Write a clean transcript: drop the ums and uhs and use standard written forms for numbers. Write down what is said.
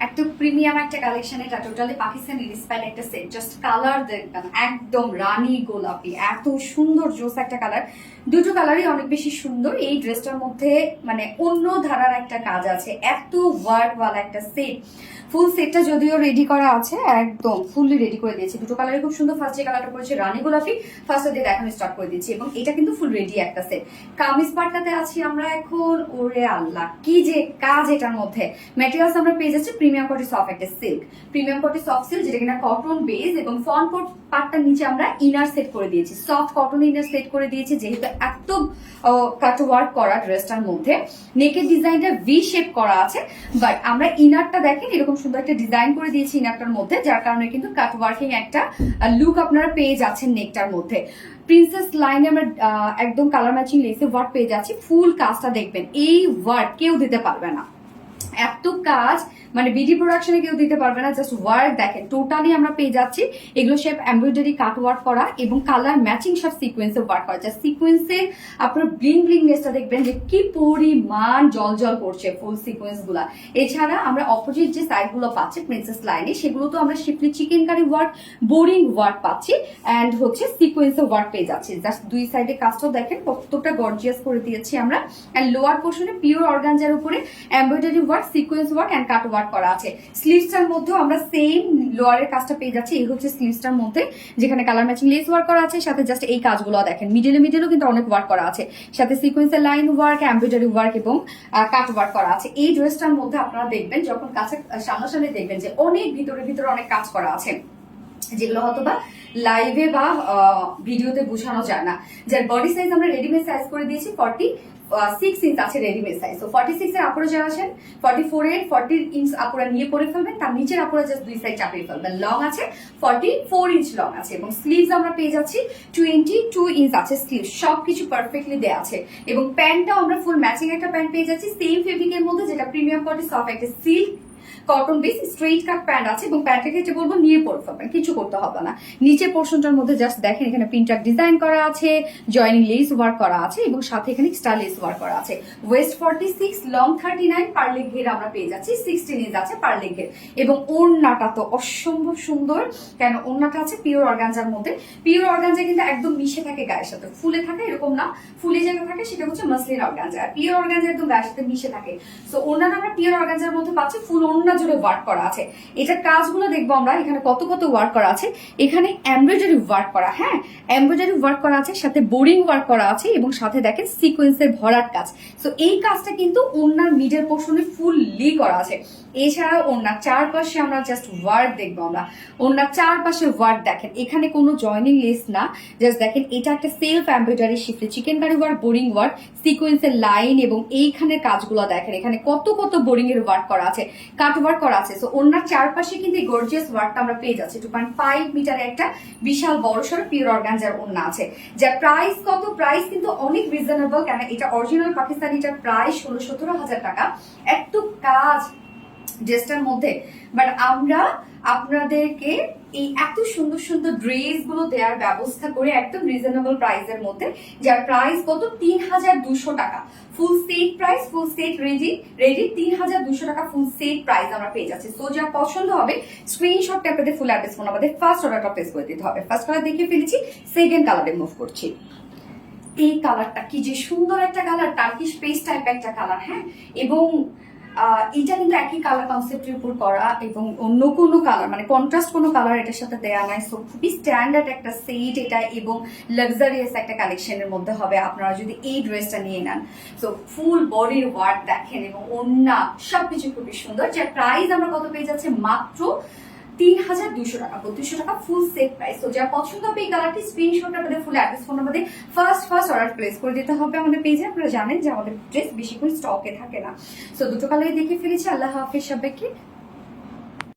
এত প্রিমিয়াম একটা কালেকশন, এটা টোটালি পাকিস্তানি স্টাইল একটা সেট। জাস্ট কালার দেখবেন একদম রানী গোলাপি, এত সুন্দর জোস একটা কালার। দুটো কালারই অনেক বেশি সুন্দর। এই ড্রেসটার মধ্যে মানে অন্য ধারার একটা কাজ আছে, এত ওয়ার্কওয়ালা একটা সেট। ফুল সেটটা যদিও রেডি করা আছে, একদম ফুললি রেডি করে দিয়েছি। দুটো কালারই খুব সুন্দর। ফার্স্ট যে কালারটা করেছে রানী গোলাপি, ফার্স্ট দিয়ে দেখানো স্টার্ট করে দিচ্ছি, এবং এটা কিন্তু ফুল রেডি একটা সেট। কামিজ পাটটাতে আছি আমরা এখন। ওরে আল্লাহ, কি যে কাজ এটার মধ্যে! ম্যাটেরিয়ালস আমরা পেয়ে যাচ্ছি প্রিমিয়াম কোয়ালিটি সফট একটা silk, premium quality soft silk, যেটা কিনা কটন বেস, এবং ফ্রন্ট পার্টটার নিচে আমরা ইনার সেট করে দিয়েছি, সফট কটন ইনার সেট করে দিয়েছি। যেহেতু এত কাট ওয়ার্ক করা ড্রেসটার মধ্যে নেকের ডিজাইনটা ভি শেপ করা আছে, বাট আমরা ইনারটা দেখেন এরকম সুন্দর একটা ডিজাইন করে দিয়েছি ইনারটার মধ্যে, যার কারণে কিন্তু কাট ওয়ার্কিং একটা লুক আপনারা পেয়ে যাচ্ছেন নেকটার মধ্যে। প্রিন্সেস লাইনে আমরা একদম কালার ম্যাচিং লেসে ওয়ার্ক পেয়ে যাচ্ছি। ফুল কাজটা দেখবেন, এই ওয়ার্ক কেউ দিতে পারবে না, এত কাজ মানে বিডি প্রোডাকশনে কেউ দিতে পারবে না। জাস্ট ওয়ার্ক দেখেন, টোটালি আমরা পেয়ে যাচ্ছি এগুলো শেপ এমব্রয়ডারি কাট ওয়ার্ক করা এবং কালার ম্যাচিং সব সিকোয়েন্সে ওয়ার্ক করা। জাস্ট সিকোয়েন্সের আপনার ব্লিং ব্লিংনেসটা দেখবেন যে কি পরিমাণ জল জল করছে ফুল সিকোয়েন্স গুলা। এছাড়া আমরা অপোজিট যে সাইড গুলো পাচ্ছি প্রিন্সেস লাইনে, সেগুলো তো আমরা শিফলি চিকেন কারি ওয়ার্ক, বোরিং ওয়ার্ক পাচ্ছি, অ্যান্ড হচ্ছে সিকোয়েন্সে ওয়ার্ক পেয়ে যাচ্ছি। জাস্ট দুই সাইডে কাজটাও দেখেন কতটা গর্জিয়াস করে দিয়েছি আমরা। অ্যান্ড লোয়ার পোর্শনে পিওর অর্গানজার উপরে embroidery work, sequence work and cut work করা আছে। স্লিভসটার মধ্যেও আমরা সেম লোয়ারের কাজটা পেয়ে যাচ্ছি। এই হচ্ছে স্লিভসটার মধ্যে, যেখানে কালার ম্যাচিং লেস ওয়ার্ক করা আছে, সাথে জাস্ট এই কাজগুলো দেখেন মিডিলও কিন্তু অনেক ওয়ার্ক করা আছে, সাথে সিকোয়েন্সের লাইন ওয়ার্ক, এমব্রয়ডারি ওয়ার্ক এবং কাট ওয়ার্ক করা আছে। এই ড্রেসটার মধ্যে আপনারা দেখবেন যখন কাছে সামনাসামনি দেখবেন যে অনেক ভিতরে অনেক কাজ করা আছে, যেগুলো হয়তো বা লাইভে বা ভিডিওতে বোঝানো যায় না। যার বডি সাইজ আমরা রেডিমেড সাইজ করে দিয়েছি 46 ইঞ্চ আছে রেডিমেড সাইজ। তো 46 এর আপুরা যারা আছেন 44 এর 40 ইঞ্চ আপুরা নিয়ে পরে ফেলবেন, তার নিচের আপুরা জাস্ট দুই সাইড চাপিয়ে ফেলবেন। লং আছে 44 ইঞ্চ লং আছে, এবং স্লিভস আমরা পেয়ে যাচ্ছি 22 ইঞ্চ আছে স্লিভ। সবকিছু পারফেক্টলি দেয়া আছে, এবং প্যান্টটাও আমরা ফুল ম্যাচিং একটা প্যান্ট পেয়ে যাচ্ছি সেম ফেব্রিকের মধ্যে, যেটা প্রিমিয়াম কোয়ালিটি সফট একটা silk cotton base straight cut pant আছে। এবং প্যান্টের ক্ষেত্রে বলবো নিয়ে পরে ফেলবেন, কিছু করতে হবে না। নিচের পোর্শনটার মধ্যে জাস্ট দেখেন এখানে প্রিন্টার ডিজাইন করা আছে, জয়েনিং লেস ওয়ার্ক করা আছে, এবং সাথে এখানে এক্সট্রা লেস ওয়ার্ক করা আছে। ওয়েস্ট 46, লং 39, পার লেগ ঘের আমরা পেয়ে যাচ্ছি 16 ইঞ্চ আছে পার লেগ ঘের। এবং ওড়নাটা তো অসম্ভব সুন্দর, কেন ওড়নাটা আছে পিওর অর্গানজার মধ্যে। পিওর অর্গানজা কিন্তু একদম মিশে থাকে গায়ের সাথে, ফুলে থাকে এরকম না, ফুলে যেটা থাকে সেটা হচ্ছে মাসলিন অর্গানজা, আর পিওর অর্গানজা একদম গায়ের সাথে মিশে থাকে। সো ওড়নাটা আমরা পিওর অর্গানজার মধ্যে পাচ্ছি, ফুল ওড়না জুড়ে ওয়ার্ক করা আছে। এটার কাজগুলো দেখবো আমরা এখানে কত ওয়ার্ক করা আছে। এখানে এমব্রয়ডারি ওয়ার্ক করা, হ্যাঁ এমব্রয়ডারি ওয়ার্ক করা আছে, সাথে বোরিং ওয়ার্ক করা আছে, এবং সাথে দেখেন সিকোয়েন্সের ভরাট কাজ। সো এই কাজটা কিন্তু ওড়নার মিডল পোর্শনে ফুললি করা আছে। এছাড়াও ওড়নার চারপাশে আমরা জাস্ট ওয়ার্ক দেখবো আমরা, ওড়নার চারপাশে ওয়ার্ক দেখেন, এখানে কোনো জয়নিং লেস না, জাস্ট দেখেন এটা একটা সেলফ এমব্রয়ডারি শিফটে chicken curry work, boring work, সিকোয়েন্সের লাইন, এবং এইখানের কাজগুলো দেখেন এখানে কত বোরিং এর ওয়ার্ক করা আছে, কাট ওয়ার্ক করা আছে। সো ওনার চারপাশে কিন্তু এই গর্জিয়াস ওয়ার্কটা আমরা পেয়ে যাচ্ছি। 2.5 মিটারে একটা বিশাল বড়সড় পিওর অর্গানজার ওড়না আছে, যার প্রাইস কত, প্রাইস কিন্তু অনেক রিজনেবল, কেন এটা অরিজিনাল পাকিস্তানিটার প্রায় 16-17 হাজার টাকা। এত কাজ ড্রেসটার মধ্যে, বাট আমরা আপনাদেরকে এই এত সুন্দর ড্রেস গুলো দেওয়ার ব্যবস্থা করে একদম রিজনেবল প্রাইসের মধ্যে, যার প্রাইস কত 3200 টাকা। Full set price, full set ready 3200 টাকা ফুল সেট প্রাইস আমরা পেয়ে যাচ্ছি। সো যার পছন্দ হবে স্ক্রিনশট ক্যাপে ফুল অ্যাড্রেস ফোন আমাদের ফার্স্ট অর্ডারটা প্লেস করে দিতে হবে। ফার্স্ট কালার দেখিয়ে ফেলেছি, সেকেন্ড কালারে মুভ করছি। এই কালারটা কি যে সুন্দর একটা কালার, টার্কিশ পেস্ট টাইপ একটা কালার, হ্যাঁ। এবং এটা কিন্তু একই কালার কনসেপ্টের উপর করা, এবং অন্য কোনো কালার মানে কন্ট্রাস্ট কোনো কালার এটার সাথে দেয়া নাই। সো খুবই স্ট্যান্ডার্ড একটা সেট এটা, এবং লাক্সারিয়াস একটা কালেকশনের মধ্যে হবে আপনারা যদি এই ড্রেসটা নিয়ে নেন। সো ফুল বডির ওয়ার্ক দেখেন, এবং ওড়না সবকিছু খুবই সুন্দর। যার প্রাইস আমরা কত পেয়ে যাচ্ছে মাত্র 3200 টাকা, 3200 টাকা ফুল সেট প্রাইস। তো যার পছন্দ হবে এই কালারটি স্ক্রিনশট আমাদের ফুল অ্যাড্রেস ফোন আমাদের ফার্স্ট অর্ডার প্লেস করে দিতে হবে আমাদের পেজে। আপনারা জানেন যে আমাদের ড্রেস বেশিক্ষণ স্টকে থাকে না। সো দুটো কালারই দেখে ফেলেছি। আল্লাহ হাফেজ সবাইকে।